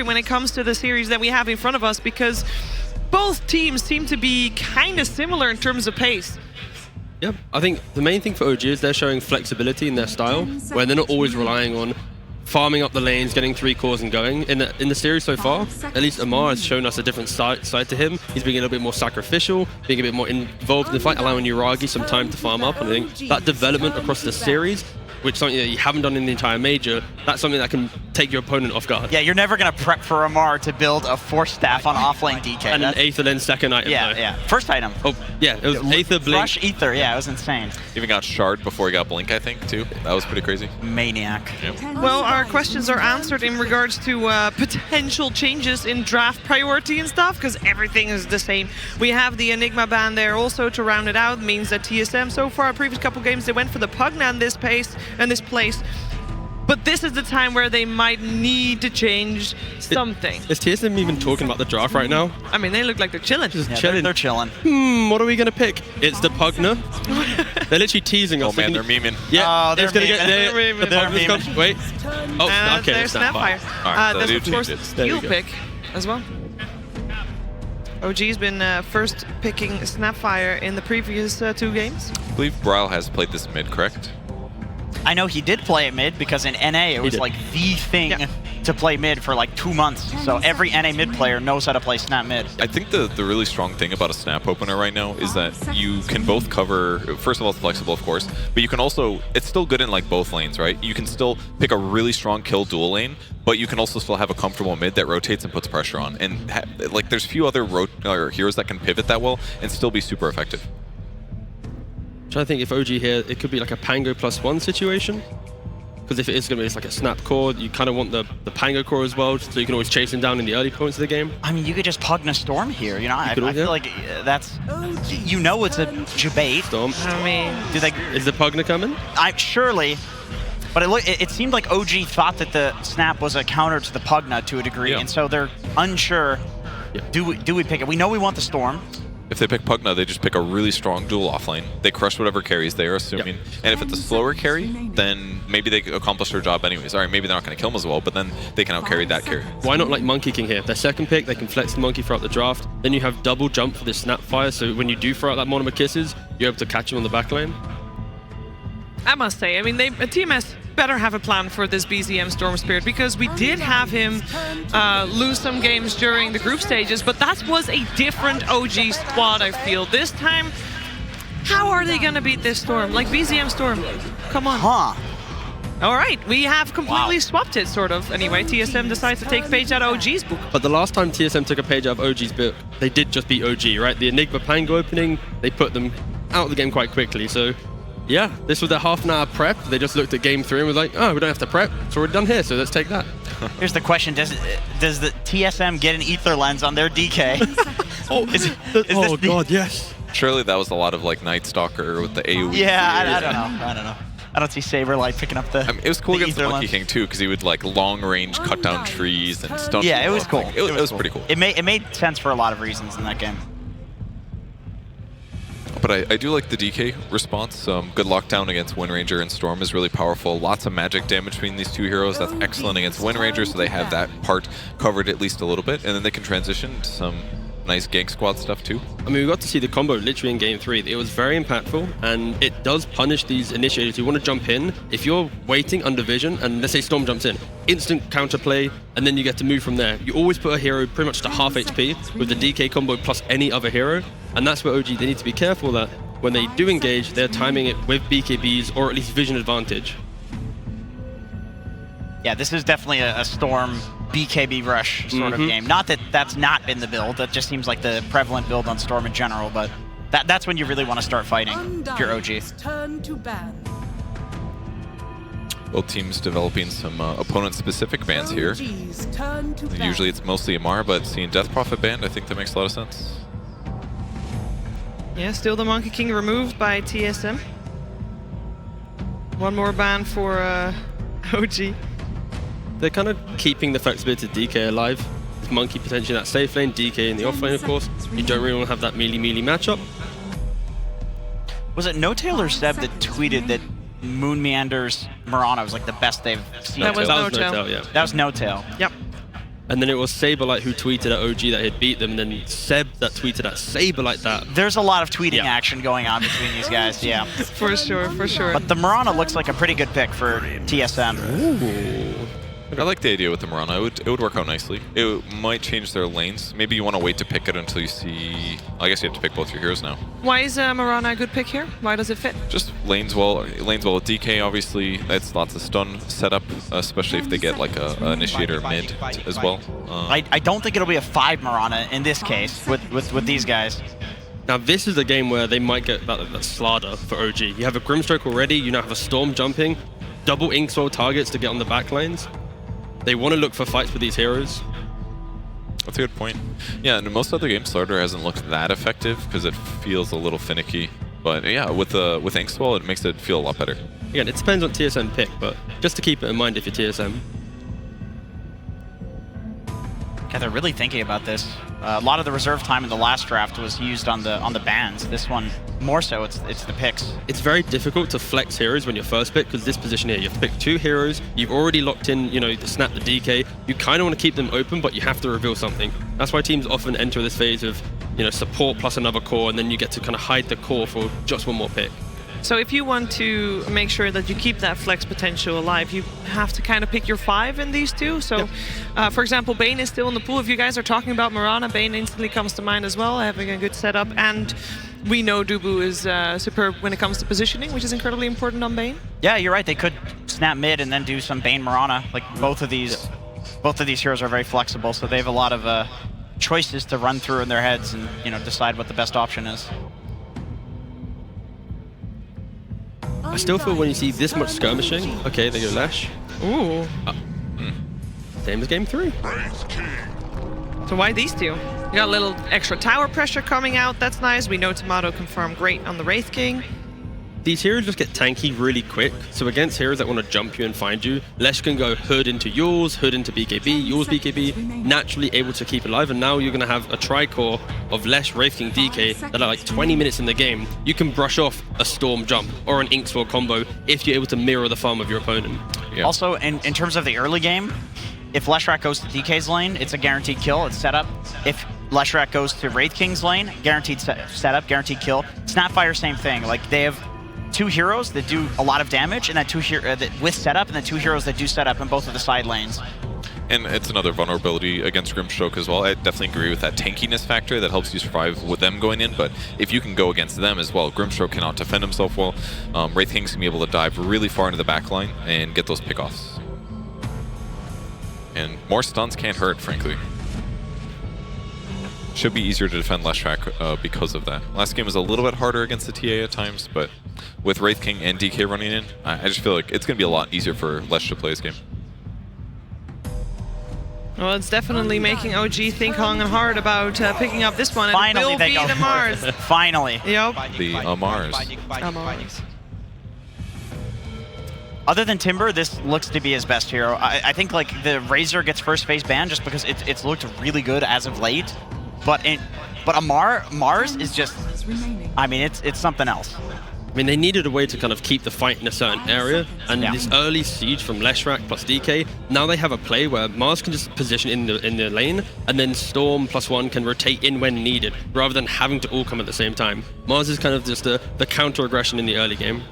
when it comes to the series that we have in front of us, because both teams seem to be kind of similar in terms of pace. Yep, I think the main thing for OG is they're showing flexibility in their style, where they're not always relying on farming up the lanes, getting 3 cores and going. In the series so far, at least Amar has shown us a different side to him. He's being a little bit more sacrificial, being a bit more involved in the fight, allowing Uragi some time to farm up. And I think that development across the series, which is something that you haven't done in the entire major, that's something that can take your opponent off guard. Yeah, you're never going to prep for Amar to build a Force Staff on offlane DK. And an Aether then second item. Yeah, though. yeah. First item. Oh, yeah, it was Aether, Blink. Rush Ether, yeah, it was insane. Even got Shard before he got Blink, I think, too. That was pretty crazy. Maniac. Yep. Well, our questions are answered in regards to potential changes in draft priority and stuff, because everything is the same. We have the Enigma ban there also to round it out. Means that TSM so far, previous couple games, they went for the Pugna in this pace and this place. But this is the time where they might need to change something. Is TSM even talking about the draft right now? I mean, they look like they're chilling. Just Yeah, chilling. they're chilling. What are we going to pick? It's the Pugna. They're literally teasing us. Oh man, they're memeing. Yeah, Oh, they're it's gonna memeing. get They're memeing. the Pugna's They're come- Wait. Oh, okay, There's Snapfire. Alright, so That's they of do course change it. There Steel you go. pick as well. OG's been first picking Snapfire in the previous 2 games. I believe Braille has played this mid, correct? I know he did play it mid because in NA it was did. like the thing Yeah. to play mid for like 2 months. So every NA mid player knows how to play Snap mid. I think the really strong thing about a snap opener right now is that you can both cover, first of all, it's flexible, of course, but you can also, it's still good in like both lanes, right? You can still pick a really strong kill dual lane, but you can also still have a comfortable mid that rotates and puts pressure on. And like there's few other heroes that can pivot that well and still be super effective. I'm trying to think if OG here, it could be like a Pango +1 situation. Because if it is going to be it's like a snap core, you kind of want the Pango core as well, so you can always chase him down in the early points of the game. I mean, you could just Pugna Storm here, you know? I could, feel yeah. like that's, you know it's a debate. Storm. I mean, Do they, Is the Pugna coming? surely, but it seemed like OG thought that the Snap was a counter to the Pugna to a degree, Yeah. and so they're unsure, Yeah. do we pick it? We know we want the Storm. If they pick Pugna, they just pick a really strong dual offlane. They crush whatever carries they are assuming. And if it's a slower carry, then maybe they accomplish their job anyways. All right, maybe they're not going to kill him as well, but then they can outcarry that carry. Why not like Monkey King here? Their second pick, they can flex the Monkey throughout the draft. Then you have double jump for this Snapfire, so when you do throw out that Monomer Kisses, you're able to catch him on the back lane. I must say, I mean, TMS better have a plan for this BZM Storm Spirit, because we did have him lose some games during the group stages, but that was a different OG squad, I feel. This time, how are they going to beat this Storm? Like BZM Storm, come on. Huh. All right, we have completely swapped it, sort of. Anyway, TSM decides to take a page out of OG's book. But the last time TSM took a page out of OG's book, they did just beat OG, right? The Enigma Pango opening, they put them out of the game quite quickly, so yeah, this was their half an hour prep. They just looked at game 3 and was like, oh, we don't have to prep. It's already done here, so let's take that. Here's the question: Does the TSM get an ether lens on their DK? Oh god, yes. Surely that was a lot of like Night Stalker with the AoE. Yeah, I don't know. I don't see Saberlight picking up the. I mean, it was cool the against the ether Monkey lens. King too, because he would like long range cut down trees and stun. Yeah, it was people. cool. Like, it was pretty cool. It made sense for a lot of reasons in that game. But I do like the DK response. Good lockdown against Wind Ranger and Storm is really powerful. Lots of magic damage between these two heroes. That's excellent against Wind Ranger, so they have that part covered at least a little bit. And then they can transition to some nice gank squad stuff too. I mean, we got to see the combo literally in game 3. It was very impactful, and it does punish these initiators who want to jump in. If you're waiting under vision, and let's say Storm jumps in, instant counterplay, and then you get to move from there. You always put a hero pretty much to half HP with the DK combo plus any other hero, and that's where OG, they need to be careful that when they do engage, they're timing it with BKBs or at least vision advantage. Yeah, this is definitely a Storm BKB rush sort of game. Not that that's not been the build. That just seems like the prevalent build on Storm in general, but that's when you really want to start fighting if you're OG. Turn to ban. Both teams developing some opponent-specific bans here. OG's turn to ban. Usually it's mostly Amar, but seeing Death Prophet banned, I think that makes a lot of sense. Yeah, still the Monkey King removed by TSM. One more ban for OG. They're kind of keeping the flexibility of DK alive. With Monkey potentially in that safe lane, DK in the off lane, of course. You don't really want to have that melee matchup. Was it No Tail or Seb that tweeted that Moon Meander's Mirana was like the best they've seen? That was No No Tail. Tail, yeah. That was No Tail. Yep. And then it was Saberlight who tweeted at OG that he'd beat them, and then Seb that tweeted at Saberlight that. There's a lot of tweeting Yeah. action going on between these guys, yeah. For sure, for sure. But the Mirana looks like a pretty good pick for TSM. I like the idea with the Mirana. It would work out nicely. It might change their lanes. Maybe you want to wait to pick it until you see... I guess you have to pick both your heroes now. Why is Mirana a good pick here? Why does it fit? Just lanes well with DK, obviously. It's lots of stun setup, especially if they get like a initiator mid as well. I don't think it'll be a 5 Mirana in this case with these guys. Now this is the game where they might get that Slada for OG. You have a Grimstroke already, you now have a Storm jumping, double Inkswell targets to get on the back lanes. They want to look for fights with these heroes. That's a good point. Yeah, in most other games, Starter hasn't looked that effective because it feels a little finicky. But yeah, with Inkswell, it makes it feel a lot better. Again, it depends on TSM pick, but just to keep it in mind if you're TSM. Yeah, they're really thinking about this. A lot of the reserve time in the last draft was used on the bans. This one, more so, it's the picks. It's very difficult to flex heroes when you're first pick, because this position here, you have to pick 2 heroes, you've already locked in, you know, the snap, the DK. You kind of want to keep them open, but you have to reveal something. That's why teams often enter this phase of, you know, support plus another core, and then you get to kind of hide the core for just one more pick. So if you want to make sure that you keep that flex potential alive, you have to kind of pick your 5 in these two. So, for example, Bane is still in the pool. If you guys are talking about Mirana, Bane instantly comes to mind as well, having a good setup. And we know Dubu is superb when it comes to positioning, which is incredibly important on Bane. Yeah, you're right. They could snap mid and then do some Bane Mirana. Like both of these heroes are very flexible, so they have a lot of choices to run through in their heads and, you know, decide what the best option is. I still feel when you see this much skirmishing, okay, they go Lash. Ooh. Same as game 3. So why these two? You got a little extra tower pressure coming out. That's nice. We know Tomato confirmed great on the Wraith King. These heroes just get tanky really quick, so against heroes that want to jump you and find you, Lesh can go Hood into yours, Hood into BKB, yours BKB, naturally able to keep it alive, and now you're going to have a tri-core of Lesh, Wraith King, DK that are like 20 minutes in the game. You can brush off a Storm jump or an Inkswell combo if you're able to mirror the farm of your opponent. Yeah. Also, in terms of the early game, if Leshrac goes to DK's lane, it's a guaranteed kill, it's set up. If Leshrac goes to Wraith King's lane, guaranteed setup, guaranteed kill. Snapfire, same thing. Like, they have 2 heroes that do a lot of damage, and then 2 with setup, and then 2 heroes that do setup in both of the side lanes. And it's another vulnerability against Grimstroke as well. I definitely agree with that tankiness factor that helps you survive with them going in, but if you can go against them as well, Grimstroke cannot defend himself well. Wraith King's going to be able to dive really far into the back line and get those pickoffs. And more stuns can't hurt, frankly. Should be easier to defend Leshrac because of that. Last game was a little bit harder against the TA at times, but with Wraith King and DK running in, I just feel like it's going to be a lot easier for Lesh to play this game. Well, it's definitely making OG think long and hard about picking up this one. Finally, and they it will go be the Mars. Finally. Yep. The Mars. Mars. Other than Timber, this looks to be his best hero. I think like the Razor gets first phase ban just because it's looked really good as of late. But Mars is just, I mean, it's something else. I mean, they needed a way to kind of keep the fight in a certain area, and this early siege from Leshrac plus DK, now they have a play where Mars can just position in the lane, and then Storm +1 can rotate in when needed, rather than having to all come at the same time. Mars is kind of just the counter-aggression in the early game.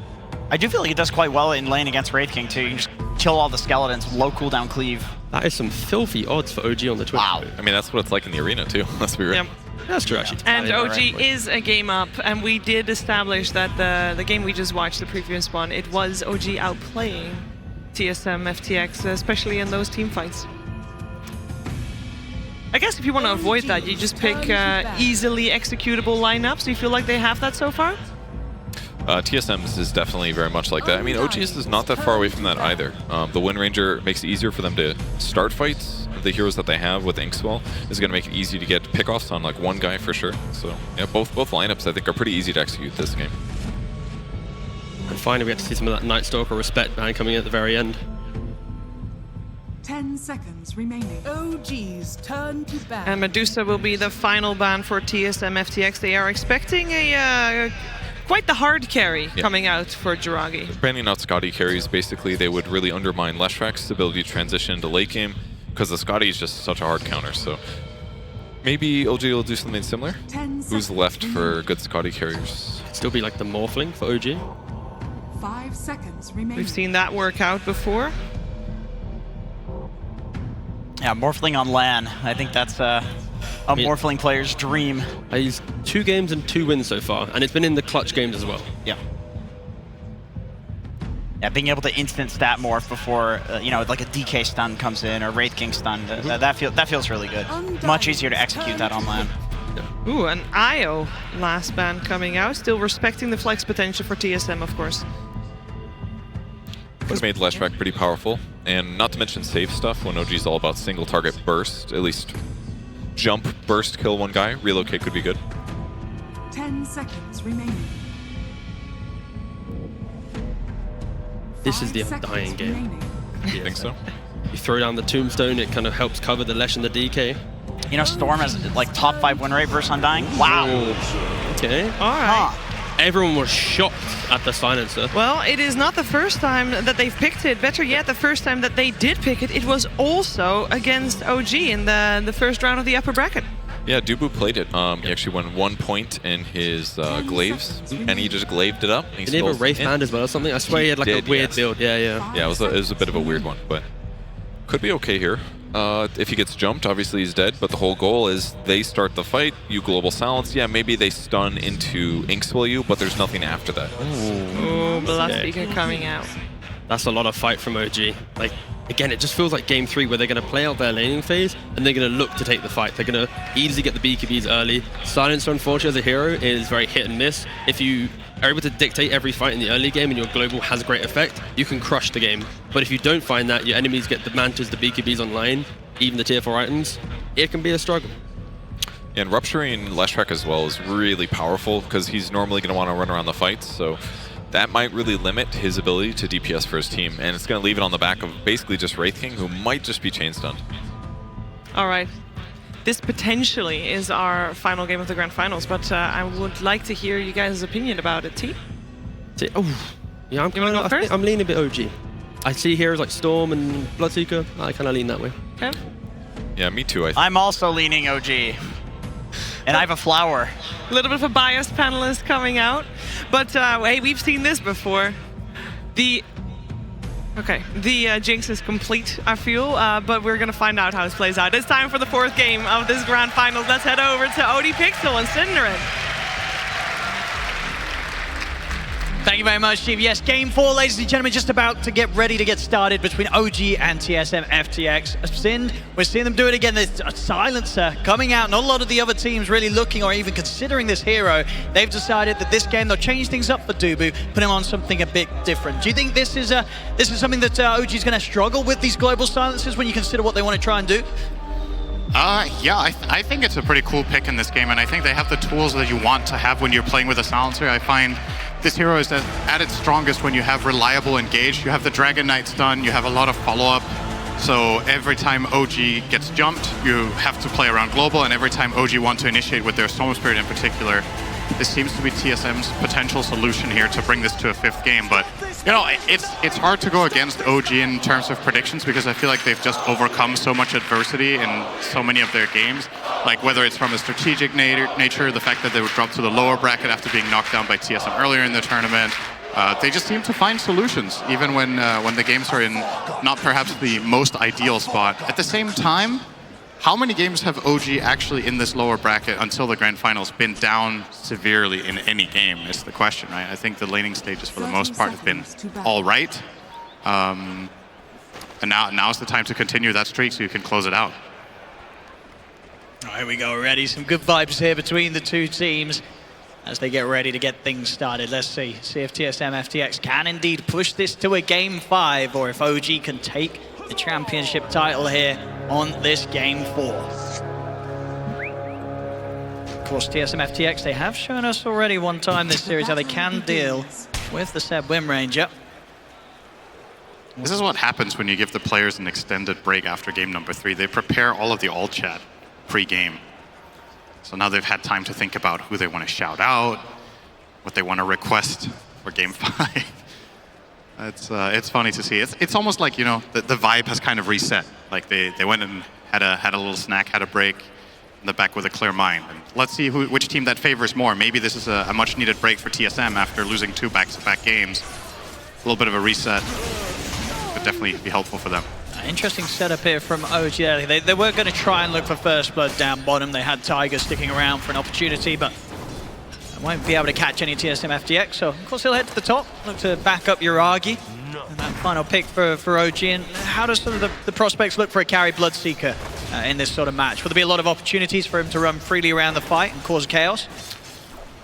I do feel like it does quite well in lane against Wraith King too. You can just kill all the skeletons, low cooldown cleave. That is some filthy odds for OG on the Twitch. Wow. I mean, that's what it's like in the arena too, let's be real. Yep. That's true, actually. And Yeah, OG right. is a game up, and we did establish that the game we just watched, the previous one, it was OG outplaying TSM FTX, especially in those team fights. I guess if you want to avoid that, you just pick easily executable lineups. Do you feel like they have that so far? TSM's is definitely very much like that. I mean, OG's is not that far away from that either. The Wind Ranger makes it easier for them to start fights. The heroes that they have with Inkswell is going to make it easy to get pickoffs on like one guy for sure. So yeah, both lineups I think are pretty easy to execute this game. And finally, we get to see some of that Night Stalker respect behind coming in at the very end. 10 seconds remaining. OG's turn to ban. And Medusa will be the final ban for TSM FTX. They are expecting a quite the hard carry coming out for Jiragi. Banning out Scotty carries, basically they would really undermine Leshrac's ability to transition into late game. because the Scotty is just such a hard counter. So maybe OG will do something similar. Who's left for good Scotty carriers? Still be like the Morphling for OG. 5 seconds remaining. We've seen that work out before. Yeah, Morphling on LAN. I think that's a Morphling player's dream. He's 2 games and 2 wins so far, and it's been in the clutch games as well. Yeah. Yeah, being able to instant stat morph before, you know, like a DK stun comes in or Wraith King stun, that feels really good. Much easier to execute that on LAN. Ooh, an IO last ban coming out, still respecting the flex potential for TSM, of course. It's made Leshrac pretty powerful, and not to mention save stuff when OG is all about single target burst, at least jump, burst, kill one guy, relocate could be good. 10 seconds remaining. This is the 5 seconds undying game. remaining. You think so? You throw down the Tombstone, it kind of helps cover the Lesh and the DK. You know, Storm has like top 5 win rate versus Undying. Wow. Okay. All right. Huh. Everyone was shocked at the silencer. Well, it is not the first time that they've picked it. Better yet, the first time that they did pick it, it was also against OG in the first round of the upper bracket. Yeah, Dubu played it. He actually won 1 point in his glaives, and he just glaved it up. And Did he have a Wraith Hand as well or something? I swear he had like a weird build. Yeah, yeah. Yeah, it was a bit of a weird one, but could be okay here. If he gets jumped, obviously he's dead, but the whole goal is they start the fight, you global silence. Yeah, maybe they stun into Inkswill you, but there's nothing after that. Oh, Belastica coming out. That's a lot of fight from OG. Like, again, it just feels like game 3 where they're going to play out their laning phase and they're going to look to take the fight. They're going to easily get the BKBs early. Silencer, unfortunately, as a hero is very hit and miss. If you are able to dictate every fight in the early game and your global has great effect, you can crush the game. But if you don't find that, your enemies get the Mantas, the BKBs online, even the tier 4 items, it can be a struggle. And rupturing Leshrac as well is really powerful because he's normally going to want to run around the fights, so that might really limit his ability to DPS for his team, and it's going to leave it on the back of basically just Wraith King, who might just be chain stunned. All right. This potentially is our final game of the Grand Finals, but I would like to hear you guys' opinion about it. T? Oh, yeah, I'm leaning a bit OG. I see heroes like Storm and Bloodseeker. I kind of lean that way. Okay. Yeah, me too. I'm also leaning OG. And I have a flower. A little bit of a biased panelist coming out. But hey, we've seen this before. The jinx is complete, I feel, but we're going to find out how this plays out. It's time for the 4th game of this Grand Finals. Let's head over to OD Pixel and Synderen. Thank you very much, Steve. Yes, game 4, ladies and gentlemen, just about to get ready to get started between OG and TSM FTX. Sind, we're seeing them do it again. There's a silencer coming out. Not a lot of the other teams really looking or even considering this hero. They've decided that this game, they'll change things up for Dubu, put him on something a bit different. Do you think this is something that OG is going to struggle with, these global silencers, when you consider what they want to try and do? Yeah, I think it's a pretty cool pick in this game, and I think they have the tools that you want to have when you're playing with a silencer. I find this hero is at its strongest when you have reliable engage. You have the Dragon Knight stun, you have a lot of follow-up. So every time OG gets jumped, you have to play around global, and every time OG want to initiate with their Storm Spirit in particular, this seems to be TSM's potential solution here to bring this to a 5th game. But you know, it's hard to go against OG in terms of predictions because I feel like they've just overcome so much adversity in so many of their games. Like whether it's from a strategic nature, the fact that they would drop to the lower bracket after being knocked down by TSM earlier in the tournament. They just seem to find solutions, even when the games are in not perhaps the most ideal spot. At the same time, how many games have OG actually in this lower bracket until the Grand Finals been down severely in any game is the question, right? I think the laning stages for the most part have been all right. And now's the time to continue that streak so you can close it out. All right, here we go already. Some good vibes here between the two teams as they get ready to get things started. Let's see if TSM FTX can indeed push this to a game 5, or if OG can take the championship title here on this game 4. Of course, TSM FTX, they have shown us already one time this series how they can deal with the Seb Wim Ranger. This is what happens when you give the players an extended break after game number 3. They prepare all of the alt chat pre-game. So now they've had time to think about who they want to shout out, what they want to request for game 5. It's funny to see. It's almost like, you know, the vibe has kind of reset. Like they went and had a little snack, had a break in the back with a clear mind. And let's see which team that favors more. Maybe this is a much needed break for TSM after losing 2 back-to-back games. A little bit of a reset could definitely be helpful for them. Interesting setup here from OG. They were going to try and look for first blood down bottom. They had Tiger sticking around for an opportunity, but won't be able to catch any TSM FTX. So, of course, he'll head to the top, look to back up Yuragi. And that final pick for OG. And how does sort of the prospects look for a carry Bloodseeker in this sort of match? Will there be a lot of opportunities for him to run freely around the fight and cause chaos?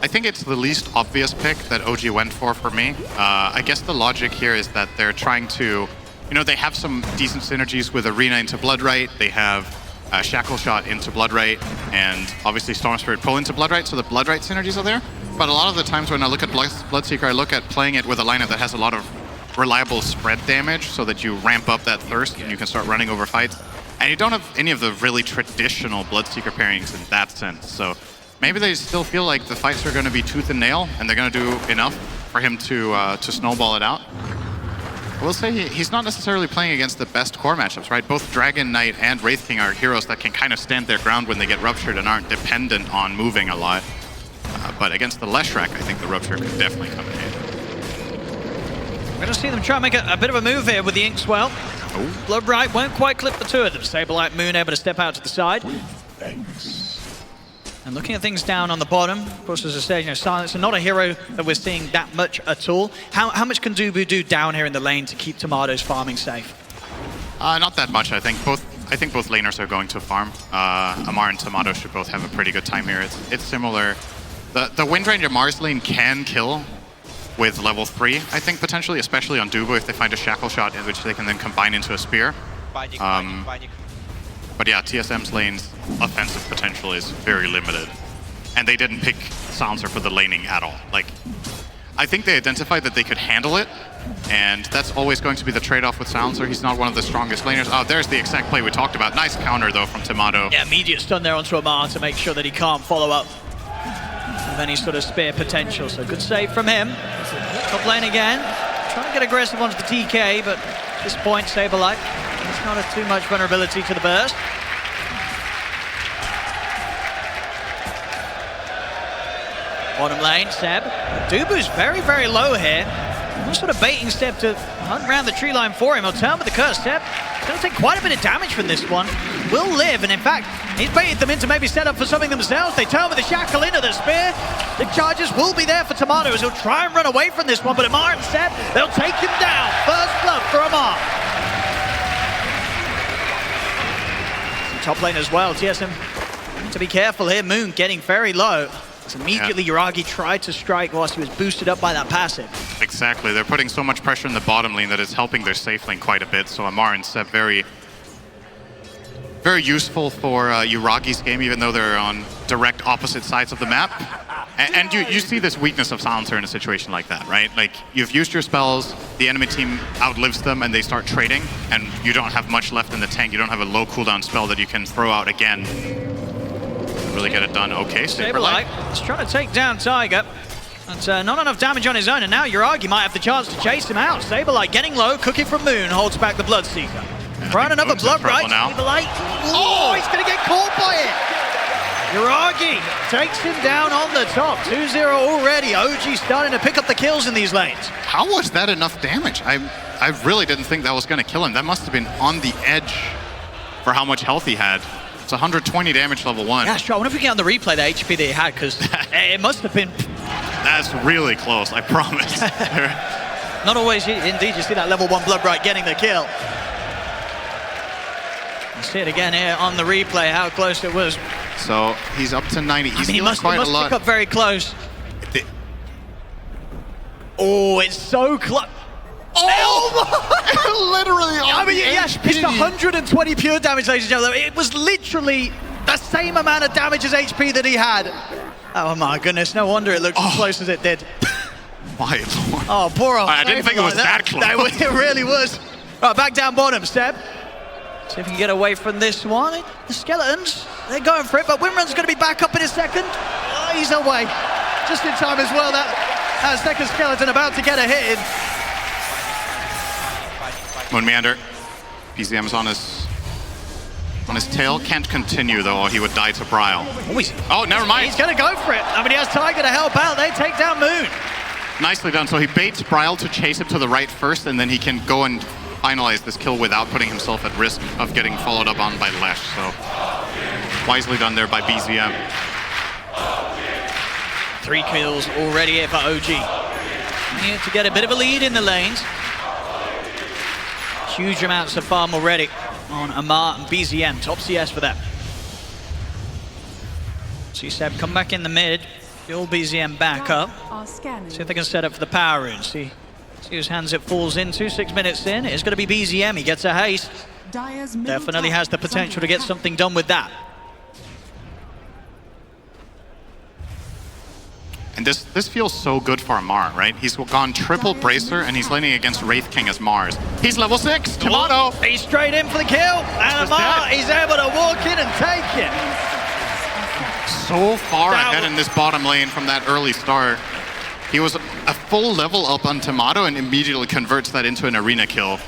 I think it's the least obvious pick that OG went for me. I guess the logic here is that they're trying to, you know, they have some decent synergies with Arena into Bloodright. They have Shackle Shot into Bloodright, and obviously Storm Spirit pull into Bloodright, so the Bloodright synergies are there. But a lot of the times when I look at Bloodseeker, I look at playing it with a lineup that has a lot of reliable spread damage, so that you ramp up that thirst and you can start running over fights. And you don't have any of the really traditional Bloodseeker pairings in that sense. So maybe they still feel like the fights are going to be tooth and nail, and they're going to do enough for him to snowball it out. I will say he's not necessarily playing against the best core matchups, right? Both Dragon Knight and Wraith King are heroes that can kind of stand their ground when they get ruptured and aren't dependent on moving a lot. But against the Leshrac, I think the rupture could definitely come in handy. We're going to see them try and make a bit of a move here with the Inkswell. Bloodright won't quite clip the 2 of them. Saberlight Moon able to step out to the side. And looking at things down on the bottom, of course, as I said, you know, Silencer, not a hero that we're seeing that much at all. How much can Dubu do down here in the lane to keep Tomatoes farming safe? Not that much, I think. I think both laners are going to farm. Amar and Tomato should both have a pretty good time here. It's similar. The Windranger Mars lane can kill with level 3, I think, potentially, especially on Dubu if they find a Shackle Shot, in which they can then combine into a Spear. But yeah, TSM's lane's offensive potential is very limited. And they didn't pick Silencer for the laning at all. Like, I think they identified that they could handle it, and that's always going to be the trade-off with Silencer. He's not one of the strongest laners. Oh, there's the exact play we talked about. Nice counter, though, from Tomato. Yeah, immediate stun there onto Amar to make sure that he can't follow up with any sort of spear potential. So good save from him. Top lane again. Trying to get aggressive onto the TK, but at this point, Saberlight, there's not too much vulnerability to the burst. Bottom lane, Seb. Dubu's very, very low here. I'm sort of baiting Seb to hunt around the tree line for him. He'll turn with the curse. Seb is going to take quite a bit of damage from this one. Will live, and in fact, he's baited them into maybe set up for something themselves. They turn with the shackle into the spear. The charges will be there for Tomatoes. He'll try and run away from this one, but Amar and Seb, they'll take him down. First blood for Amar. Top lane as well. TSM to be careful here. Moon getting very low. So immediately Yuragi tried to strike whilst he was boosted up by that passive. Exactly. They're putting so much pressure in the bottom lane that it's helping their safe lane quite a bit. So Amar and Seb very useful for Yuragi's game, even though they're on direct opposite sides of the map. And you see this weakness of Silencer in a situation like that, right? Like, you've used your spells, the enemy team outlives them, and they start trading, and you don't have much left in the tank. You don't have a low cooldown spell that you can throw out again. Really get it done. Okay, Saberlight is trying to take down Tiger. But not enough damage on his own, and now Yuragi might have the chance to chase him out. Saberlight getting low, cooking from Moon, holds back the Bloodseeker. Yeah, Run another Bloodright. Saberlight. Oh, he's going to get caught by it. Yuragi takes him down on the top. 2-0 already. OG starting to pick up the kills in these lanes. How was that enough damage? I really didn't think that was going to kill him. That must have been on the edge for how much health he had. It's 120 damage level 1. Yeah, sure. I wonder if we can get on the replay the HP that he had, because it must have been... That's really close, I promise. Not always, indeed, you see that level 1 Bloodright getting the kill. You see it again here on the replay, how close it was. So he's up to 90. He's he must quite a lot. pick up very close. Oh, it's so close. Oh! Literally on I mean, yes, it's 120 pure damage, ladies and gentlemen. It was literally the same amount of damage as HP that he had. Oh my goodness, no wonder it looked as close as it did. My lord. Oh, poor old I didn't think it was that close. No, it really was. Right, back down bottom, Seb. See if we can get away from this one. The Skeletons, they're going for it, but Wimrun's going to be back up in a second. Oh, he's away. Just in time as well. That second Skeleton about to get a hit in. Moon Meander. BZM's on his tail. Can't continue though, or he would die to Bryle. Oh, never mind. He's gonna go for it. I mean, he has Tiger to help out. They take down Moon. Nicely done. So he baits Bryle to chase him to the right first, and then he can go and finalize this kill without putting himself at risk of getting followed up on by Lesh. So wisely done there by BZM. 3 kills already here for OG. Need to get a bit of a lead in the lanes. Huge amounts of farm already on Amar and BZM. Top CS for them. See Seb come back in the mid. Build BZM back up. See if they can set up for the power rune. See whose hands it falls into. 6 minutes in. It's going to be BZM. He gets a haste. Definitely has the potential to get something done with that. And this feels so good for Amar, right? He's gone triple Bracer, and he's laning against Wraith King as Mars. He's level 6, Tomato! He's straight in for the kill, and Amar, he's able to walk in and take it. So far ahead in this bottom lane from that early start. He was a full level up on Tomato and immediately converts that into an arena kill.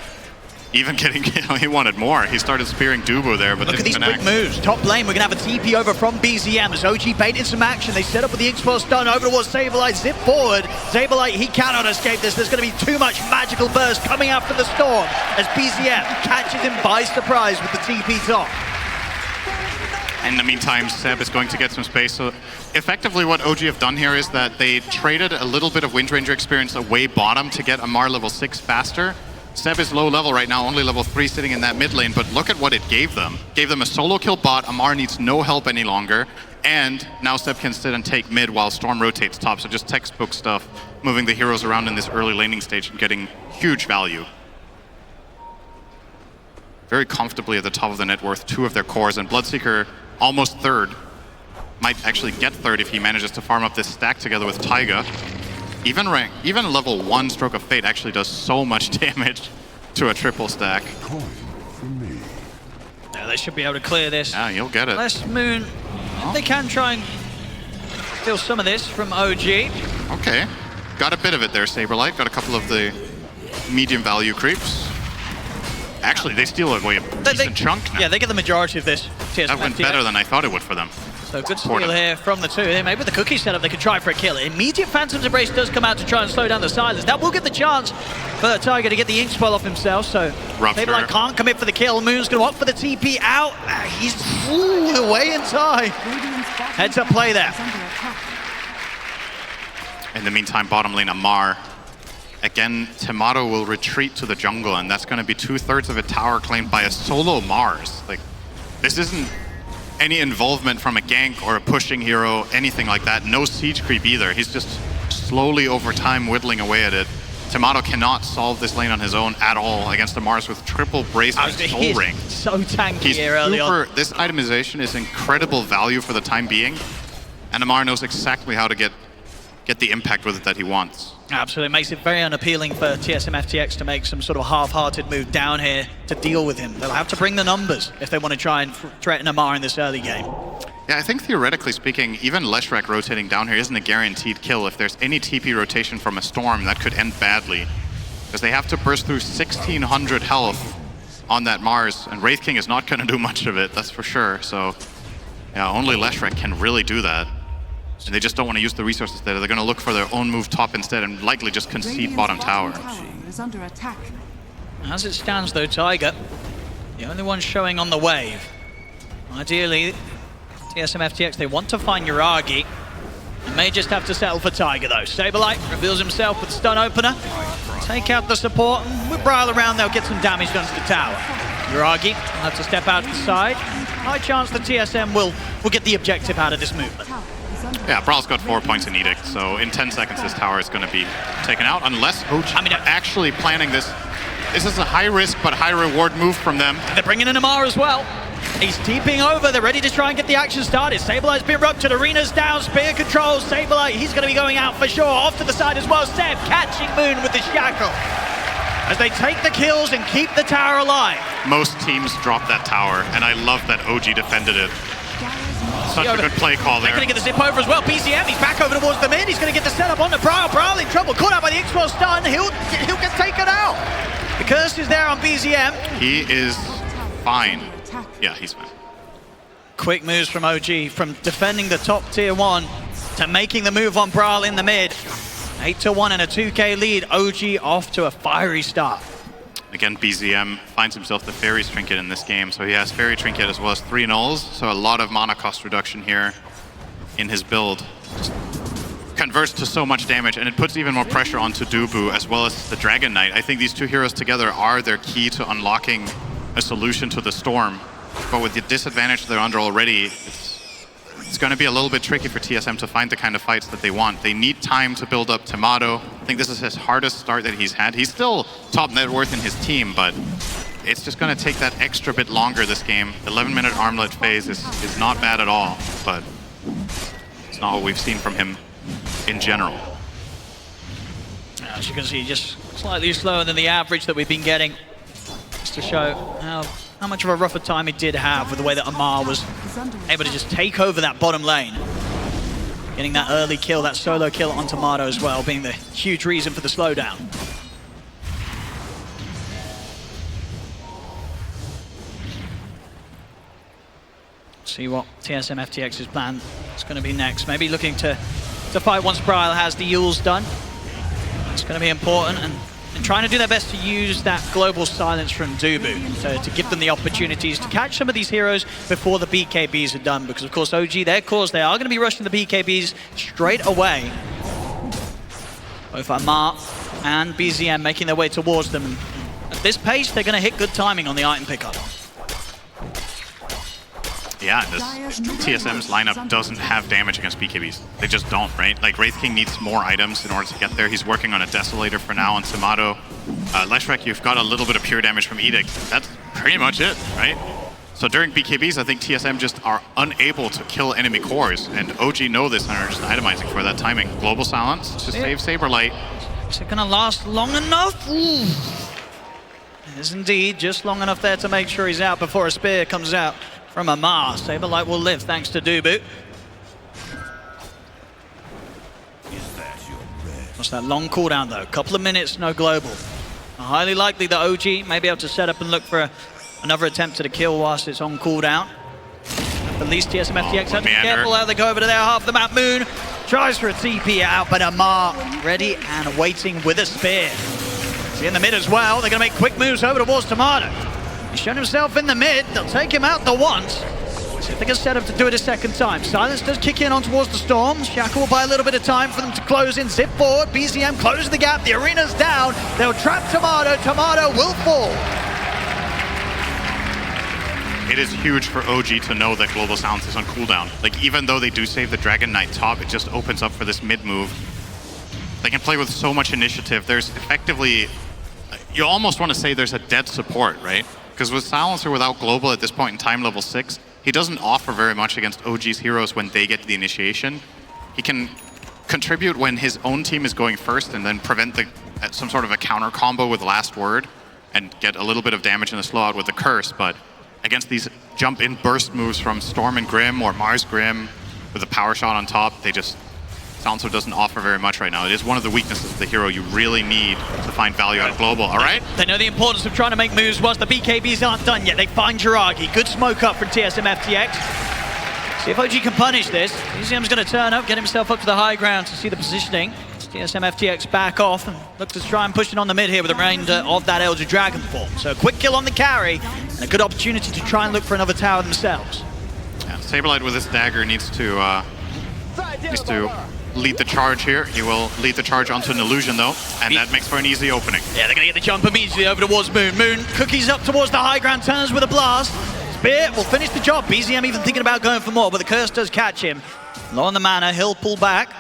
Even getting, he wanted more. He started spearing Dubu there, but look at these quick moves. Top lane, we're going to have a TP over from BZM as OG baited some action. They set up with the X-Force stun over towards Saberlight. Zip forward. Saberlight, he cannot escape this. There's going to be too much magical burst coming out from the storm as BZM catches him by surprise with the TP top. In the meantime, Seb is going to get some space. So effectively what OG have done here is that they traded a little bit of Wind Ranger experience away bottom to get Amar level 6 faster. Seb is low level right now, only level 3 sitting in that mid lane, but look at what it gave them. Gave them a solo kill bot, Amar needs no help any longer, and now Seb can sit and take mid while Storm rotates top, so just textbook stuff, moving the heroes around in this early laning stage and getting huge value. Very comfortably at the top of the net worth, 2 of their cores, and Bloodseeker almost 3rd. Might actually get 3rd if he manages to farm up this stack together with Taiga. Even level 1 Stroke of Fate actually does so much damage to a triple stack. Yeah, they should be able to clear this. Yeah, you'll get it. Less Moon, they can try and steal some of this from OG. Okay, got a bit of it there, Saberlight. Got a couple of the medium value creeps. Actually, they steal away a decent chunk now. Yeah, they get the majority of this. That went better than I thought it would for them. So good steal here from the 2. Maybe with the cookie setup, they could try for a kill. Immediate Phantom's Embrace does come out to try and slow down the silence. That will get the chance for the Tiger to get the ink spell off himself. So Saberlight can't commit for the kill. Moon's going to opt for the TP out. He's away in time. Heads up play there. In the meantime, bottom lane, Amar. Again, Tomato will retreat to the jungle, and that's going to be 2/3 of a tower claimed by a solo Mars. Like, this isn't any involvement from a gank or a pushing hero, anything like that. No siege creep either. He's just slowly over time whittling away at it. Tomato cannot solve this lane on his own at all against a Mars with triple brace and soul ring. So tanky here early on. This itemization is incredible value for the time being, and Amar knows exactly how to get the impact with it that he wants. Absolutely, makes it very unappealing for TSM FTX to make some sort of half-hearted move down here to deal with him. They'll have to bring the numbers if they want to try and threaten Amar in this early game. Yeah, I think theoretically speaking, even Leshrac rotating down here isn't a guaranteed kill. If there's any TP rotation from a Storm, that could end badly. Because they have to burst through 1,600 health on that Mars, and Wraith King is not going to do much of it, that's for sure. So, yeah, only Leshrac can really do that. And they just don't want to use the resources there. They're going to look for their own move top instead and likely just concede bottom tower. As it stands though, Tiger, the only one showing on the wave. Ideally, TSM FTX, they want to find Yuragi. They may just have to settle for Tiger though. Saberlight reveals himself with stun opener. Take out the support, and with Bryle around, they'll get some damage done to the tower. Yuragi will have to step out to the side. High chance the TSM will get the objective out of this movement. Yeah, Brawl's got 4 points in Edict, so in 10 seconds this tower is going to be taken out, unless OG are actually planning this. This is a high-risk but high-reward move from them. They're bringing in Amar as well. He's TPing over, they're ready to try and get the action started. Saberlight's been ruptured, Arena's down, Spear controls, Saberlight, he's going to be going out for sure. Off to the side as well, Seb catching Moon with the shackle. As they take the kills and keep the tower alive. Most teams drop that tower, and I love that OG defended it. Such a good play call there. They're going to get the zip over as well. BZM, he's back over towards the mid. He's going to get the setup on the Bryle. Bryle in trouble. Caught out by the X-Force stun. He'll get taken out. The curse is there on BZM. He is fine. Yeah, he's fine. Quick moves from OG, from defending the top tier 1 to making the move on Brawl in the mid. 8-1 and a 2k lead. OG off to a fiery start. Again, BZM finds himself the Fairy's Trinket in this game, so he has Fairy Trinket as well as 3 nulls, so a lot of mana cost reduction here in his build. Just converts to so much damage, and it puts even more pressure onto Dubu as well as the Dragon Knight. I think these 2 heroes together are their key to unlocking a solution to the Storm, but with the disadvantage they're under already, it's going to be a little bit tricky for TSM to find the kind of fights that they want. They need time to build up Tomato. I think this is his hardest start that he's had. He's still top net worth in his team, but it's just going to take that extra bit longer this game. 11-minute armlet phase is not bad at all, but it's not what we've seen from him in general. As you can see, just slightly slower than the average that we've been getting, just to show how much of a rougher time he did have with the way that Amar was able to just take over that bottom lane. Getting that early kill, that solo kill on Tomato as well, being the huge reason for the slowdown. See what TSM FTX's plan is going to be next. Maybe looking to fight once Bryle has the Yules done. It's going to be important, and trying to do their best to use that global silence from Dubu to give them the opportunities to catch some of these heroes before the BKBs are done, because of course OG, their cause, they are going to be rushing the BKBs straight away. Both Amar and BZM making their way towards them. And at this pace, they're going to hit good timing on the item pickup. Yeah, this TSM's lineup doesn't have damage against BKBs. They just don't, right? Like, Wraith King needs more items in order to get there. He's working on a Desolator for now on Tomato. Leshrek, you've got a little bit of pure damage from Edict. That's pretty much it, right? So during BKBs, I think TSM just are unable to kill enemy cores, and OG know this and are just itemizing for that timing. Global Silence to save Saberlight. Is it going to last long enough? Ooh. It is indeed just long enough there to make sure he's out before a spear comes out from Amar. Saberlight will live thanks to Dubu. What's that long cooldown though? Couple of minutes, no global. Highly likely that OG may be able to set up and look for another attempt at a kill whilst it's on cooldown. At least TSM FTX have to be careful how they go over to their half of the map. Moon tries for a TP out, but Amar ready and waiting with a spear. See in the mid as well. They're going to make quick moves over towards Tomato. He's shown himself in the mid. They'll take him out the once. See if they can set up to do it a second time. Silence does kick in on towards the Storm. Shackle will buy a little bit of time for them to close in. Zip forward. BZM closes the gap. The arena's down. They'll trap Tomato. Tomato will fall. It is huge for OG to know that Global Silence is on cooldown. Like, even though they do save the Dragon Knight top, it just opens up for this mid move. They can play with so much initiative. There's effectively, you almost want to say there's a dead support, right? Because with Silencer without Global at this point in time, level 6, he doesn't offer very much against OG's heroes when they get the initiation. He can contribute when his own team is going first and then prevent some sort of a counter combo with Last Word and get a little bit of damage in the slow out with the Curse, but against these jump in burst moves from Storm and Grim or Mars Grim with a power shot on top, Silencer doesn't offer very much right now. It is one of the weaknesses of the hero you really need to find value out of Global, all right? They know the importance of trying to make moves whilst the BKBs aren't done yet. They find Jiragi. Good smoke up from TSM FTX. See if OG can punish this. EZM's going to turn up, get himself up to the high ground to see the positioning. TSM FTX back off and look to try and push it on the mid here with the remainder of that Elder Dragon form. So a quick kill on the carry and a good opportunity to try and look for another tower themselves. Yeah, Saberlight with his dagger needs to lead the charge here. He will lead the charge onto an illusion though, and that makes for an easy opening. Yeah, they're going to get the jump immediately over towards Moon. Moon cookies up towards the high ground, turns with a blast. Spear will finish the job. BZM even thinking about going for more, but the curse does catch him. Low on the mana, he'll pull back.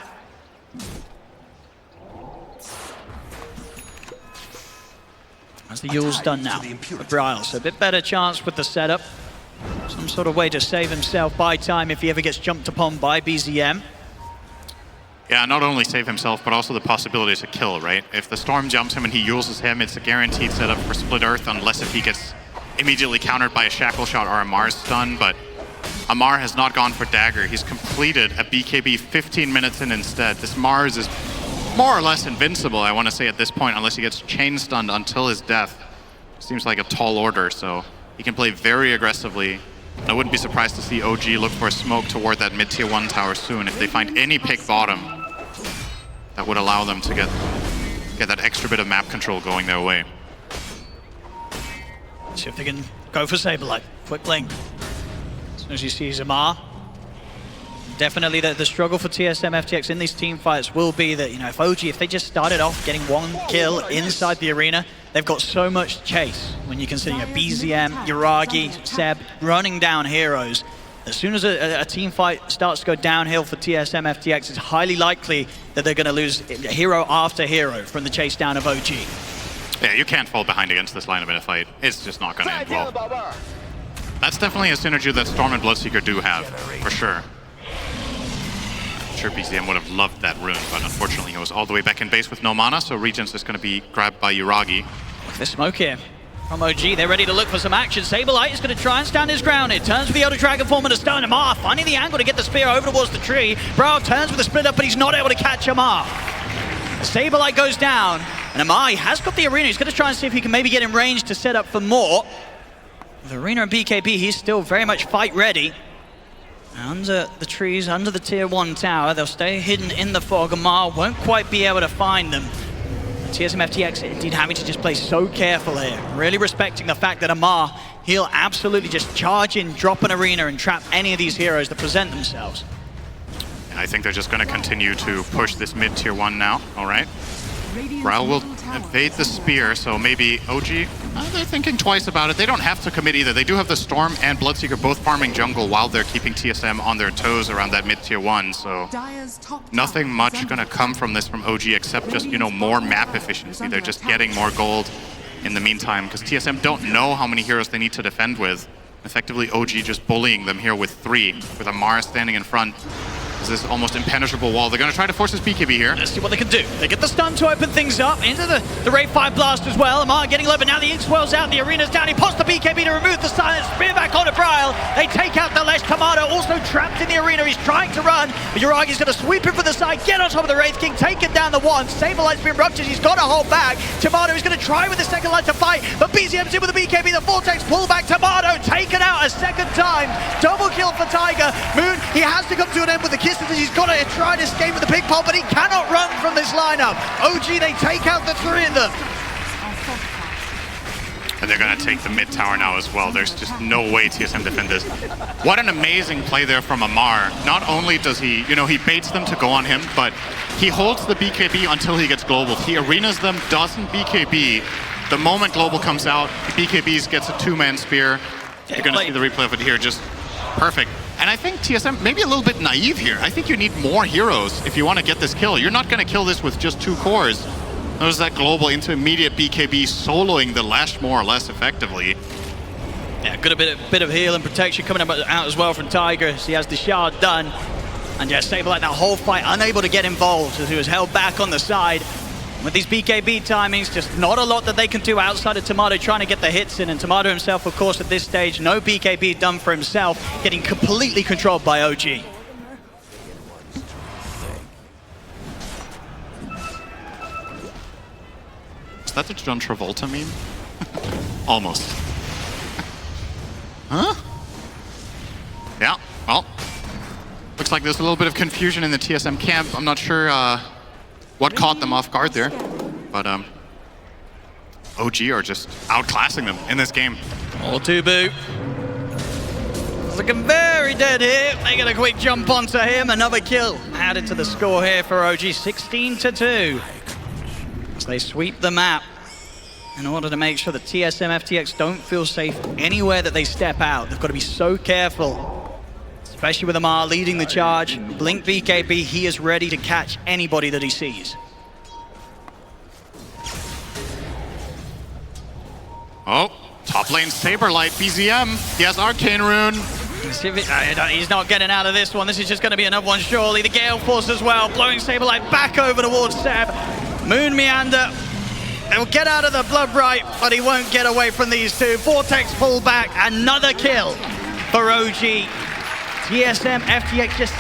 As the Yule's done now for Bryle, so a bit better chance with the setup. Some sort of way to save himself by time if he ever gets jumped upon by BZM. Yeah, not only save himself, but also the possibility to kill, right? If the Storm jumps him and he uses him, it's a guaranteed setup for Split Earth, unless if he gets immediately countered by a Shackle Shot or a Mars stun, but Amar has not gone for Dagger. He's completed a BKB 15 minutes in instead. This Mars is more or less invincible, I want to say, at this point, unless he gets chain stunned until his death. seems like a tall order, so he can play very aggressively. I wouldn't be surprised to see OG look for a smoke toward that mid-tier 1 tower soon if they find any pick bottom that would allow them to get that extra bit of map control going their way. See if they can go for Saberlight. Quick blink. As soon as you see Zamar. Definitely the struggle for TSM FTX in these team fights will be that, you know, if they just started off getting 1 kill inside the arena, they've got so much chase. When you consider, you know, BZM, Yuragi, Seb running down heroes. As soon as a team fight starts to go downhill for TSM FTX, it's highly likely that they're going to lose hero after hero from the chase down of OG. Yeah, you can't fall behind against this lineup in a fight. It's just not going to end well. That's definitely a synergy that Storm and Bloodseeker do have, for sure. I'm sure BZM would have loved that rune, but unfortunately he was all the way back in base with no mana, so Regent's is going to be grabbed by Yuragi. Look at the smoke here from OG. They're ready to look for some action. Saberlight is going to try and stand his ground. It turns with the Elder Dragon form and a stone. Amar finding the angle to get the spear over towards the tree. Brawl turns with a split up, but he's not able to catch Amar. Saberlight goes down, and Amar has got the arena. He's going to try and see if he can maybe get in range to set up for more. With Arena and BKB, he's still very much fight ready. Under the trees, under the tier 1 tower, they'll stay hidden in the fog. Amar won't quite be able to find them. TSM FTX indeed having to just play so careful here, really respecting the fact that Amar, he'll absolutely just charge in, drop an arena, and trap any of these heroes that present themselves. I think they're just going to continue to push this mid-tier 1 now, all right? Brawl will evade the spear, so maybe OG, they're thinking twice about it. They don't have to commit either. They do have the Storm and Bloodseeker both farming jungle while they're keeping TSM on their toes around that mid-tier 1, so nothing much going to come from this from OG except just, you know, more map efficiency. They're just getting more gold in the meantime because TSM don't know how many heroes they need to defend with. Effectively, OG just bullying them here with 3, with Amar standing in front. This almost impenetrable wall. They're going to try to force his BKB here. Let's see what they can do. They get the stun to open things up into the Ray 5 blast as well. Amar getting low, but now the ink swells out. The arena's down. He pops the BKB to remove the silence. Spear back onto Braille. They take out the Lesh. Kamado also trapped in the arena. He's trying to run, but Yuragi's going to sweep him from the side, get on top of the Wraith King, take it down the one. Saberlight's been ruptured. He's got to hold back. Kamado is going to try with the second light to fight, but BZM's in with the BKB. The Vortex pull back. Kamado taken out a second time. Double kill for Tiger. Moon, he has to come to an end with the kisses. He's got to try to escape with the pig pole, but he cannot run from this lineup. OG, they take out the 3 of them. And they're going to take the mid tower now as well. There's just no way TSM defend this. What an amazing play there from Amar. Not only does he, you know, he baits them to go on him, but he holds the BKB until he gets global. He arenas them, doesn't BKB. The moment global comes out, BKBs gets a 2-man spear. You're going to see the replay of it here, just perfect. And I think TSM maybe a little bit naive here. I think you need more heroes if you want to get this kill. You're not going to kill this with just 2 cores. There's that global into immediate BKB soloing the Lash more or less effectively. Yeah, good bit of heal and protection coming out as well from Tiger. He has the shard done. And yeah, Saberlight that whole fight unable to get involved as he was held back on the side. With these BKB timings, just not a lot that they can do outside of Tomato trying to get the hits in. And Tomato himself, of course, at this stage, no BKB done for himself, getting completely controlled by OG. Is that the John Travolta meme? Almost. Huh? Yeah, well, looks like there's a little bit of confusion in the TSM camp. I'm not sure what caught them off guard there, but OG are just outclassing them in this game. All two boot. Looking very dead here. They get a quick jump onto him. Another kill added to the score here for OG, 16-2. As they sweep the map in order to make sure that TSM FTX don't feel safe anywhere that they step out. They've got to be so careful, especially with Amar leading the charge. Blink BKB, he is ready to catch anybody that he sees. Oh, top lane Saberlight, BZM. He has Arcane Rune. He's not getting out of this one. This is just going to be another one, surely. The Gale Force as well, blowing Saberlight back over towards Seb. Moon Meander. He'll get out of the Bloodbright, but he won't get away from these two. Vortex pull back, another kill for OG. TSM FTX just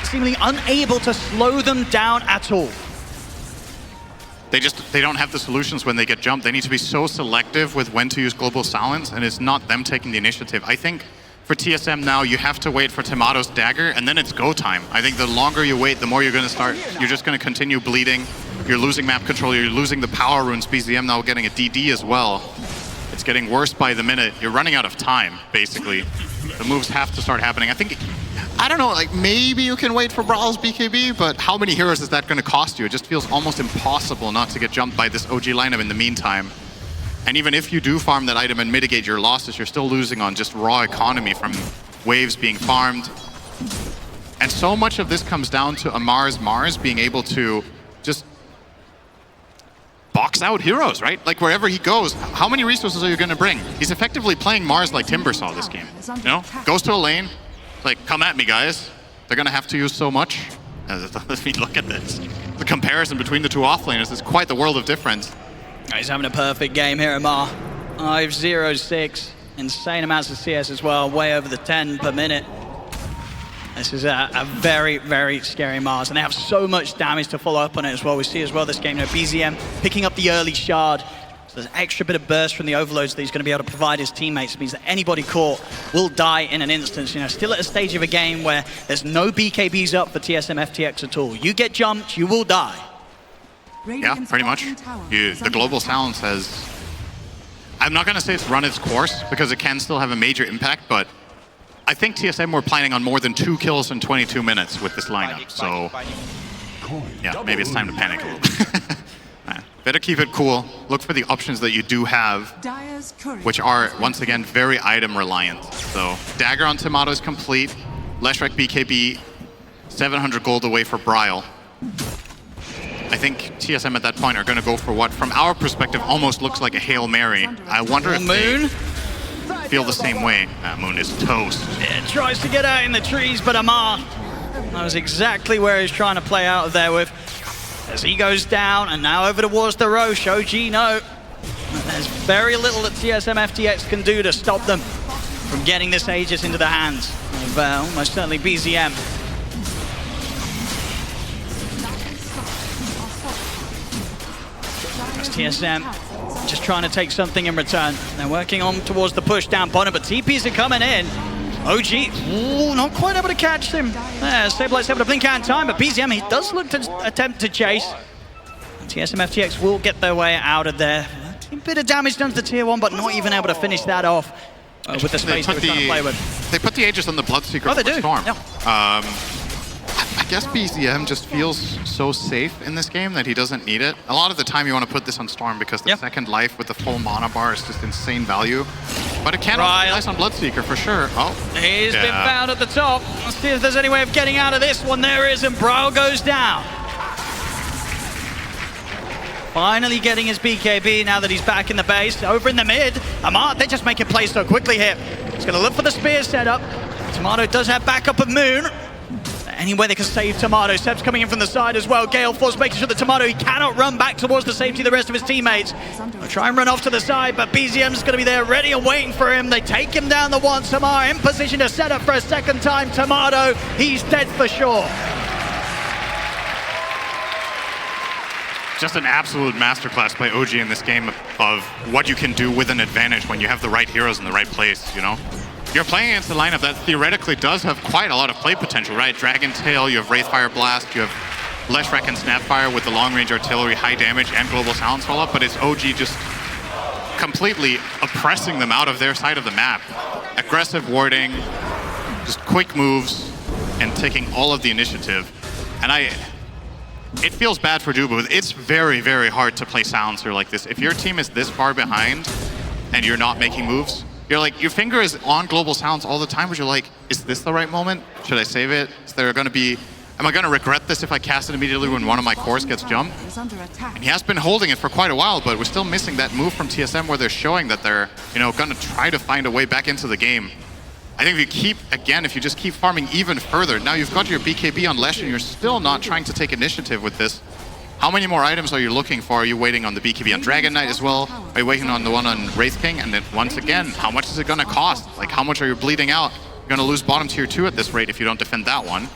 seemingly unable to slow them down at all. they don't have the solutions when they get jumped. They need to be so selective with when to use Global Silence, and it's not them taking the initiative. I think for TSM now, you have to wait for Tomato's dagger, and then it's go time. I think the longer you wait, the more you're going to start. You're just going to continue bleeding. You're losing map control. You're losing the power runes. BZM now getting a DD as well. It's getting worse by the minute. You're running out of time, basically. The moves have to start happening. I don't know, like maybe you can wait for Brawl's BKB, but how many heroes is that going to cost you? It just feels almost impossible not to get jumped by this OG lineup in the meantime. And even if you do farm that item and mitigate your losses, you're still losing on just raw economy from waves being farmed. And so much of this comes down to Amar's Mars being able to just box out heroes, right? Like wherever he goes, how many resources are you going to bring? He's effectively playing Mars like Timbersaw this game. You know, goes to a lane, like come at me guys. They're going to have to use so much. I mean, look at this. The comparison between the two offlaners is quite the world of difference. He's having a perfect game here, Amar. 5-0-6. Insane amounts of CS as well, way over the 10 per minute. This is a very, very scary Mars, and they have so much damage to follow up on it as well. We see as well this game, BZM picking up the early shard. So there's an extra bit of burst from the overloads that he's going to be able to provide his teammates. It means that anybody caught will die in an instant. Still at a stage of a game where there's no BKBs up for TSM FTX at all. You get jumped, you will die. Yeah, pretty much. The Global Silence has... I'm not going to say it's run its course, because it can still have a major impact, but I think TSM were planning on more than 2 kills in 22 minutes with this lineup, so... Yeah, maybe it's time to panic a little bit. Better keep it cool. Look for the options that you do have, which are, once again, very item reliant. So, Dagger on Tomato is complete. Leshrac BKB, 700 gold away for Bryle. I think TSM at that point are going to go for what, from our perspective, almost looks like a Hail Mary. I wonder if Moon they feel the same way. Moon is toast. Yeah, tries to get out in the trees, but Amar, that was exactly where he's trying to play out of there with. As he goes down, and now over towards the Roche. OG, no. There's very little that TSM FTX can do to stop them from getting this Aegis into the hands of almost certainly BZM. As TSM just trying to take something in return. They're working on towards the push down bottom, but TPs are coming in. OG, ooh, not quite able to catch him. Stabilize able to blink out in time, but BZM, he does look to attempt to chase. And TSM FTX will get their way out of there. A bit of damage done to the tier 1, but not even able to finish that off with the space they were trying to play with. They put the Aegis on the Bloodseeker for the Storm. Yeah. I guess BZM just feels so safe in this game that he doesn't need it. A lot of the time you want to put this on Storm because the second life with the full mana bar is just insane value. But it can also be nice on Bloodseeker for sure. Oh, he's been found at the top. Let's see if there's any way of getting out of this one. There is, and Bryle goes down. Finally getting his BKB now that he's back in the base. Over in the mid, Amar, they just make it play so quickly here. He's going to look for the spear setup. Tomato does have backup of Moon. Any way they can save Tomato. Seb's coming in from the side as well. Gale Force making sure that Tomato, he cannot run back towards the safety of the rest of his teammates. They'll try and run off to the side, but BZM's going to be there ready and waiting for him. They take him down the one. Samar in position to set up for a second time. Tomato, he's dead for sure. Just an absolute masterclass by OG in this game of what you can do with an advantage when you have the right heroes in the right place, you know? You're playing against a lineup that theoretically does have quite a lot of play potential, right? Dragon Tail, you have Wraithfire Blast, you have Leshrac and Snapfire with the long-range artillery, high damage, and Global Silence roll-up, but it's OG just completely oppressing them out of their side of the map. Aggressive warding, just quick moves, and taking all of the initiative. And it feels bad for Dubu. It's very, very hard to play Silencer like this. If your team is this far behind and you're not making moves, you're like, your finger is on Global Silence all the time, but you're like, is this the right moment? Should I save it? Is there going to be, am I going to regret this if I cast it immediately when one of my cores gets jumped? And he has been holding it for quite a while, but we're still missing that move from TSM where they're showing that they're, you know, going to try to find a way back into the game. I think if you keep, again, if you just keep farming even further, now you've got your BKB on Lesh and you're still not trying to take initiative with this. How many more items are you looking for? Are you waiting on the BKB on Dragon Knight as well? Are you waiting on the one on Wraith King? And then once again, how much is it going to cost? Like, how much are you bleeding out? You're going to lose bottom tier 2 at this rate if you don't defend that one.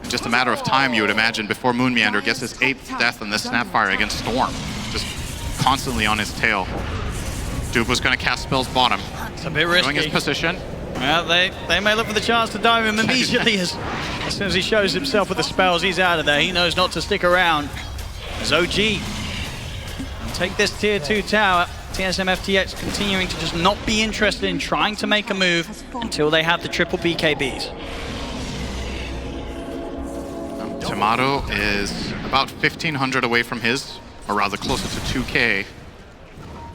And just a matter of time, you would imagine, before Moon Meander gets his 8th death in this Snapfire against Storm. Just constantly on his tail. Dupe was going to cast spells bottom. It's a bit risky. Knowing his position. Well, they may look for the chance to dive him immediately as soon as he shows himself with the spells, he's out of there. He knows not to stick around. As OG take this tier 2 tower. TSM FTX continuing to just not be interested in trying to make a move until they have the triple BKBs. Tomato is about 1,500 away from his, or rather closer to 2K.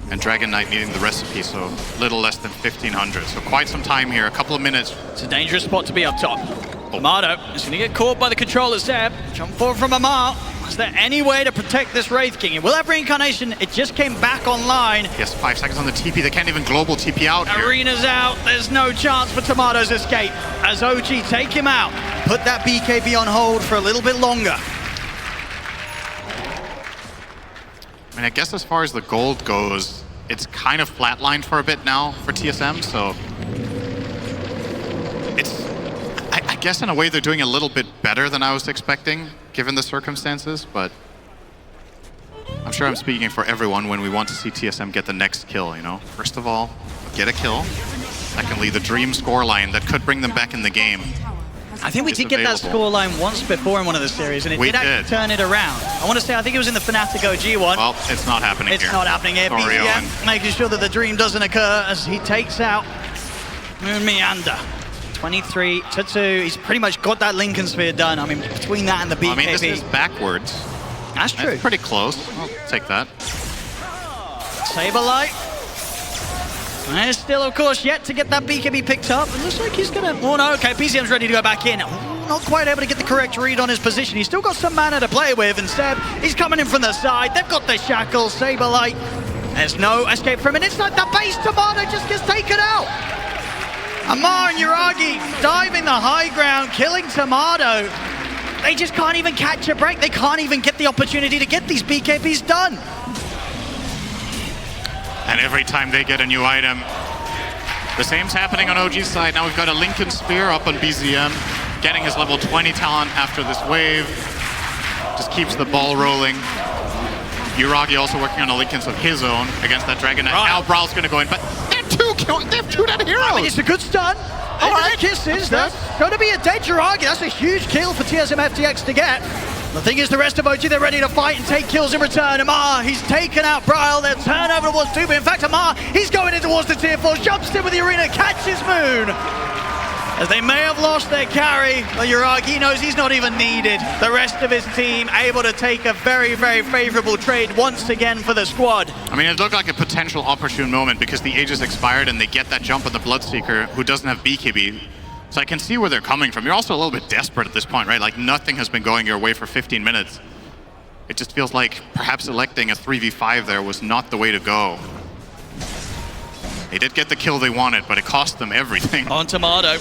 And Dragon Knight needing the recipe, so a little less than 1,500. So quite some time here, a couple of minutes. It's a dangerous spot to be up top. Tomato is going to get caught by the controller, Zeb. Jump forward from Amar. Is there any way to protect this Wraith King? It will have Reincarnation. It just came back online. Yes, 5 seconds on the TP. They can't even global TP out here. Arena's out. There's no chance for Tomato's escape. As OG take him out. Put that BKB on hold for a little bit longer. I mean, I guess as far as the gold goes, it's kind of flatlined for a bit now for TSM, so it's, I guess in a way they're doing a little bit better than I was expecting, given the circumstances, but I'm sure I'm speaking for everyone when we want to see TSM get the next kill, you know? First of all, get a kill. Secondly, the dream scoreline that could bring them back in the game. I think we did get that scoreline once before in one of the series, and it did actually turn it around. I want to say, I think it was in the Fnatic OG one. Well, it's not happening here. It's not happening here. BZM making sure that the dream doesn't occur as he takes out Moon Meander. 23-2. He's pretty much got that Lincoln Sphere done. I mean, between that and the BKB. I mean, this is backwards. That's true. That's pretty close. I'll take that. Saberlight. And still, of course, yet to get that BKB picked up. It looks like he's going to... Oh, no, okay, BZM's ready to go back in. Not quite able to get the correct read on his position. He's still got some mana to play with, and Seb, he's coming in from the side. They've got the shackles. Saberlight. There's no escape from it. Inside the base, Tomato just gets taken out. Amar and Yuragi diving the high ground, killing Tomato. They just can't even catch a break. They can't even get the opportunity to get these BKBs done. And every time they get a new item, the same's happening on OG's side. Now we've got a Lincoln Spear up on BZM, getting his level 20 talent after this wave. Just keeps the ball rolling. Yuragi also working on a Lincolns of his own against that Dragon Knight. Now Browl's going to go in, but they have two dead heroes. I mean, it's a good stun. All right, kisses. That's going to be a dead Yuragi. That's a huge kill for TSM FTX to get. The thing is, the rest of OG, they're ready to fight and take kills in return. Amar, he's taken out Bryle. They'll turn over towards Tuba. In fact, Amar, he's going in towards the tier 4, jumps in with the arena, catches Moon. As they may have lost their carry, but Yuragi knows he's not even needed. The rest of his team able to take a very, very favorable trade once again for the squad. I mean, it looked like a potential opportune moment because the Aegis expired and they get that jump on the Bloodseeker, who doesn't have BKB. So I can see where they're coming from. You're also a little bit desperate at this point, right? Like, nothing has been going your way for 15 minutes. It just feels like perhaps electing a 3v5 there was not the way to go. They did get the kill they wanted, but it cost them everything. On Tomato.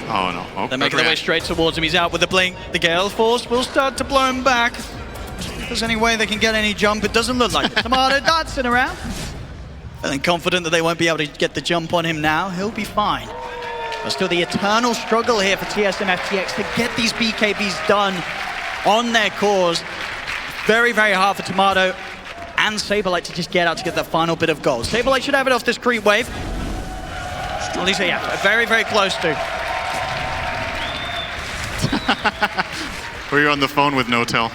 Oh, no. Oh, they're making their way straight towards him. He's out with the blink. The Gale Force will start to blow him back. If there's any way they can get any jump, it doesn't look like it. Tomato dancing around. Feeling confident that they won't be able to get the jump on him now. He'll be fine. But still the eternal struggle here for TSM FTX to get these BKBs done on their cores. Very, very hard for Tomato and Saberlight to just get out to get that final bit of gold. Saberlight should have it off this creep wave. At least, yeah, very, very close to. Were you on the phone with No-Tell?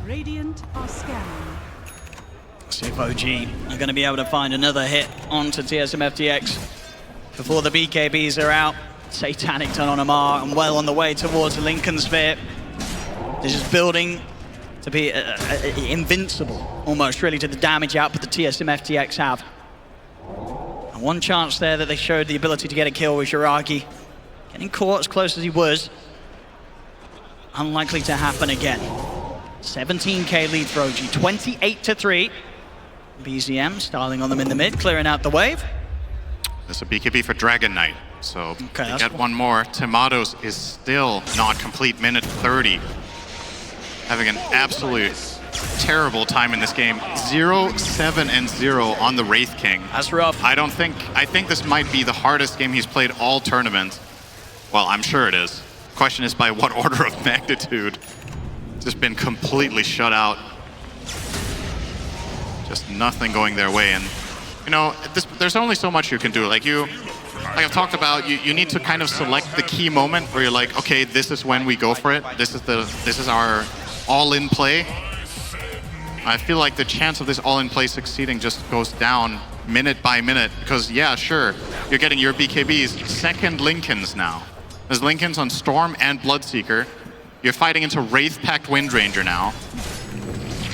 Radiant are scanning. See if OG are going to be able to find another hit onto TSM FTX before the BKBs are out. Satanic turn on Amar and well on the way towards the Lincoln Sphere. This is building to be invincible, almost really, to the damage output the TSM FTX have. And one chance there that they showed the ability to get a kill with Yuragi. Getting caught as close as he was. Unlikely to happen again. 17k lead for OG, 28-3. BZM styling on them in the mid, clearing out the wave. There's a BKB for Dragon Knight, so they get one more. Tomatoes is still not complete, minute 30. Having an absolute terrible time in this game. 0-7-0 on the Wraith King. That's rough. I think this might be the hardest game he's played all tournament. Well, I'm sure it is. Question is by what order of magnitude? Just been completely shut out. Just nothing going their way. And you know, there's only so much you can do. Like I've talked about, you need to kind of select the key moment where you're like, okay, this is when we go for it. This is our all-in play. I feel like the chance of this all-in play succeeding just goes down minute by minute because, yeah, sure, you're getting your BKBs. Second Lincolns now. There's Lincolns on Storm and Bloodseeker. You're fighting into Wraith-packed Windranger now.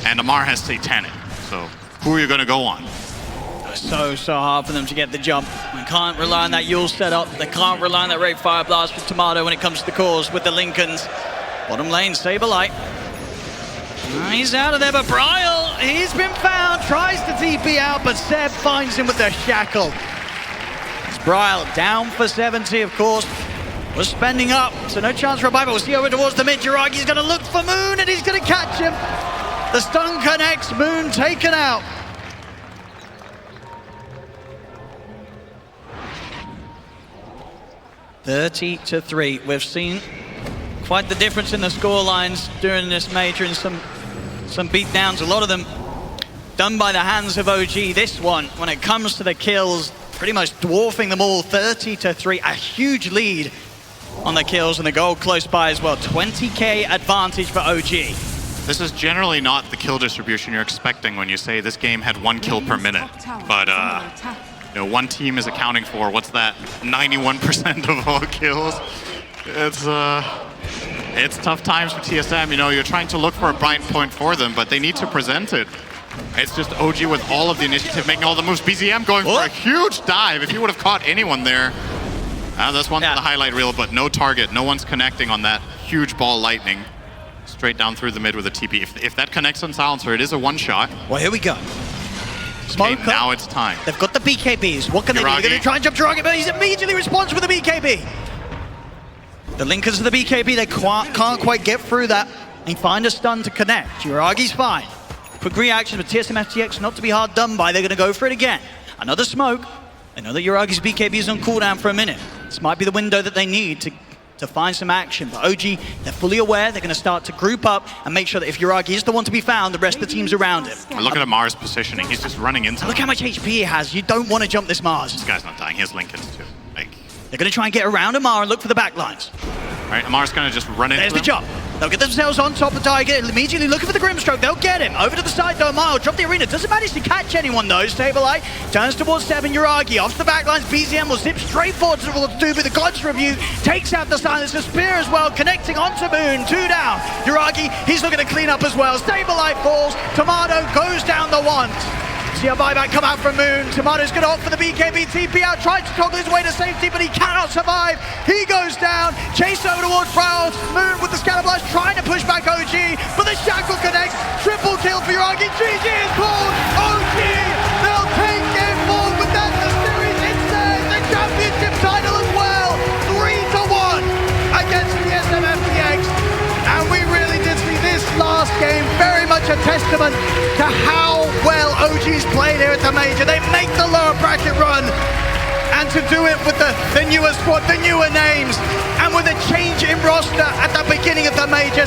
And Amar has Satanic. So who are you going to go on? So hard for them to get the jump. They can't rely on that Yule setup. They can't rely on that Wraith Fire Blast with Tomato when it comes to the cores with the Lincolns. Bottom lane, Saberlight. He's out of there, but Bryle, he's been found, tries to TP out, but Seb finds him with the shackle. It's Bryle down for 70, of course. Was spending up, so no chance for a buyback. We'll see over towards the mid. Jiragi's going to look for Moon, and he's going to catch him. The stun connects, Moon taken out. (30-3). We've seen quite the difference in the score lines during this major and some beatdowns, a lot of them done by the hands of OG. This one, when it comes to the kills, pretty much dwarfing them all. 30-3, a huge lead on the kills and the goal close by as well. 20k advantage for OG. This is generally not the kill distribution you're expecting when you say this game had 1 kill per minute. But you know, one team is accounting for, what's that, 91% of all kills. It's tough times for TSM. You know, you're trying to look for a bright point for them, but they need to present it. It's just OG with all of the initiative, making all the moves. BZM going for a huge dive. If he would have caught anyone there, that's one for the highlight reel, but no target. No one's connecting on that huge ball lightning. Straight down through the mid with a TP. If that connects on Silencer, it is a one-shot. Well, here we go. Okay, now it's time. They've got the BKBs. What can they do? They're going to try and jump Jiragi, but he's immediately responds with the BKB. The Linkers of the BKB, they can't quite get through that and find a stun to connect. Jiragi's fine. Quick reaction, but TSM FTX not to be hard done by. They're going to go for it again. Another smoke. They know that Jiragi's BKB is on cooldown for a minute. This might be the window that they need to find some action. But OG, they're fully aware. They're going to start to group up and make sure that if Jiragi is the one to be found, the rest of the team's around him. Look at Mars positioning. He's just running into Look how much HP he has. You don't want to jump this Mars. This guy's not dying. He has Lincolns too. They're going to try and get around Amar and look for the backlines. All right, Amar's going to just run into There's the jump. They'll get themselves on top of Tiger, immediately looking for the Grimstroke. They'll get him. Over to the side though, Amar will drop the arena. Doesn't manage to catch anyone though. Saberlight turns towards 7, Juragi. Off the backlines, BZM will zip straight forward towards Dubu. The God's Review takes out the Silencer Spear as well, connecting onto Moon. 2 down. Juragi, he's looking to clean up as well. Saberlight falls. Tomato goes down the one. See a buyback come out from Moon. Tomato's going to opt for the BKB TP out, tries to toggle his way to safety, but he cannot survive. He goes down, chase over towards Bryle. Moon with the scatter blast, trying to push back OG, but the shackle connects. Triple kill for Juragi. GG is called. OG, they'll take game forward with that. The series instead, the championship title as well. 3-1 against TSM FTX. And we really did see this last game very much a testament to how well OG's played here at the Major. They make the lower bracket run, and to do it with the newer squad, the newer names, and with a change in roster at the beginning of the Major.